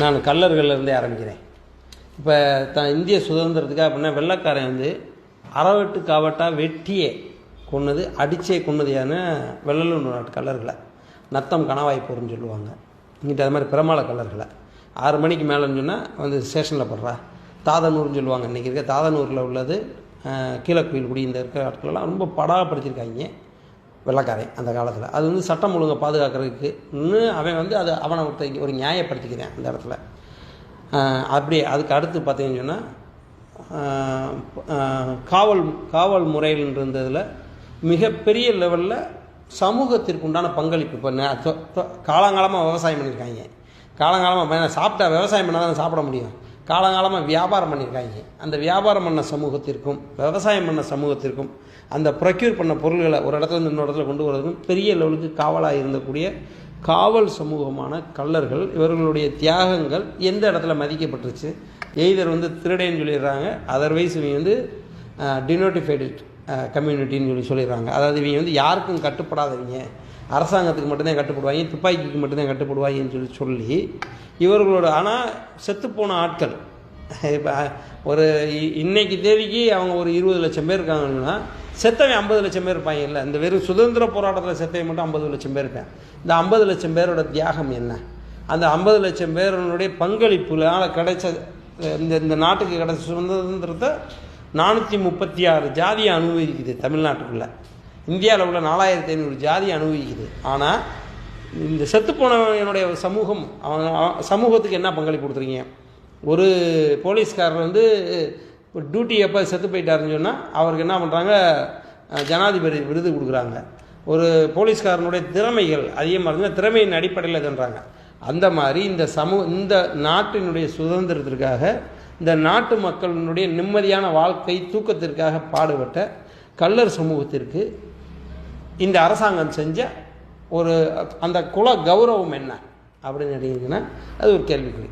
நான் கல்லர்கள்லேருந்தே ஆரம்பிக்கிறேன். இப்போ இந்திய சுதந்திரத்துக்காக அப்படின்னா வெள்ளைக்காரன் வந்து அறவெட்டு காவட்டாக வெட்டியே கொன்னது, அடித்தே கொன்னதையான வெள்ளலூர் நாட்டு கல்லர்களை நத்தம் கணவாய்ப்போர்னு சொல்லுவாங்க. இங்கிட்ட அது மாதிரி பிரமாள கல்லர்களை 6 மணிக்கு மேலேன்னு சொன்னால் வந்து ஸ்டேஷனில் படுறா தாதனூர்னு சொல்லுவாங்க. இன்றைக்கி இருக்க தாதனூரில் உள்ளது கீழக்குயில் குடி இந்த இருக்கிற ஆட்களெல்லாம் ரொம்ப படாப்படுத்தியிருக்காங்க வெள்ளைக்காரன் அந்த காலத்தில். அது வந்து சட்டம் ஒழுங்கை பாதுகாக்கிறதுக்கு இன்னும் அவன் வந்து அது அவனை ஒரு நியாயப்படுத்திக்கிறேன் அந்த இடத்துல. அப்படி அதுக்கு அடுத்து பார்த்தீங்கன்னு சொன்னால் காவல் முறையில் இருந்ததில் மிகப்பெரிய லெவலில் சமூகத்திற்கு உண்டான பங்களிப்பு. இப்போ காலங்காலமாக விவசாயம் பண்ணியிருக்காங்க. காலங்காலமாக சாப்பிட்டா விவசாயம் பண்ணால் தான் சாப்பிட முடியும். காலங்காலமாக வியாபாரம் பண்ணியிருக்காங்க. அந்த வியாபாரம் பண்ண சமூகத்திற்கும் விவசாயம் பண்ண சமூகத்திற்கும் அந்த ப்ரொக்யூர் பண்ண பொருள்களை ஒரு இடத்துல இருந்து இன்னொரு இடத்துல கொண்டு வரதுக்கும் பெரிய லெவலுக்கு காவலாக இருந்தக்கூடிய காவல் சமூகமான கள்ளர்கள் இவர்களுடைய தியாகங்கள் எந்த இடத்துல மதிக்கப்பட்டுருச்சு? எய்தர் வந்து திருடேன்னு சொல்லிடுறாங்க, அதர்வைஸ் இவங்க வந்து டினோட்டிஃபைடு கம்யூனிட்டின்னு சொல்லிடுறாங்க. அதாவது இவங்க வந்து யாருக்கும் கட்டுப்படாதவங்க, அரசாங்கத்துக்கு மட்டும்தான் கட்டுப்படுவாங்க, துப்பாக்கிக்கு மட்டும்தான் கட்டுப்படுவாங்கன்னு சொல்லி இவர்களோட. ஆனால் செத்துப்போன ஆட்கள் இப்போ ஒரு இன்னைக்கு தேதிக்கு அவங்க ஒரு 20 லட்சம் பேர் இருக்காங்கன்னா செத்தவன் 50 லட்சம் பேர் இருப்பாங்க. இல்லை, இந்த வெறும் சுதந்திர போராட்டத்தில் செத்தவன் மட்டும் 50 லட்சம் பேர் இருப்பேன். இந்த 50 லட்சம் பேரோட தியாகம் என்ன? அந்த 50 லட்சம் பேருடைய பங்களிப்புனால கிடைச்ச இந்த நாட்டுக்கு கிடைச்ச சுதந்திரத்தை 436 ஜாதியை அனுபவிக்குது தமிழ்நாட்டுக்குள்ளே. இந்தியாவில் உள்ள 4500 ஜாதி அனுபவிக்குது. ஆனால் இந்த செத்துப்போனவனுடைய சமூகம் சமூகத்துக்கு என்ன பங்களிப்பு கொடுத்துருக்கீங்க? ஒரு போலீஸ்காரர் வந்து டியூட்டி எப்போ செத்து போயிட்டாருன்னு சொன்னால் அவருக்கு என்ன பண்ணுறாங்க? ஜனாதிபதி விருது கொடுக்குறாங்க. ஒரு போலீஸ்காரனுடைய திறமைகள் அதிகமாக இருந்தால் திறமையின் அடிப்படையில் இதுன்றாங்க. அந்த மாதிரி இந்த நாட்டினுடைய சுதந்திரத்திற்காக இந்த நாட்டு மக்களினுடைய நிம்மதியான வாழ்க்கை தூக்கத்திற்காக பாடுபட்ட கள்ளர் சமூகத்திற்கு இந்த அரசாங்கம் செஞ்ச ஒரு அந்த குல கௌரவம் என்ன அப்படின்னு நினைக்கிறீங்கன்னா அது ஒரு கேள்விக்குறி.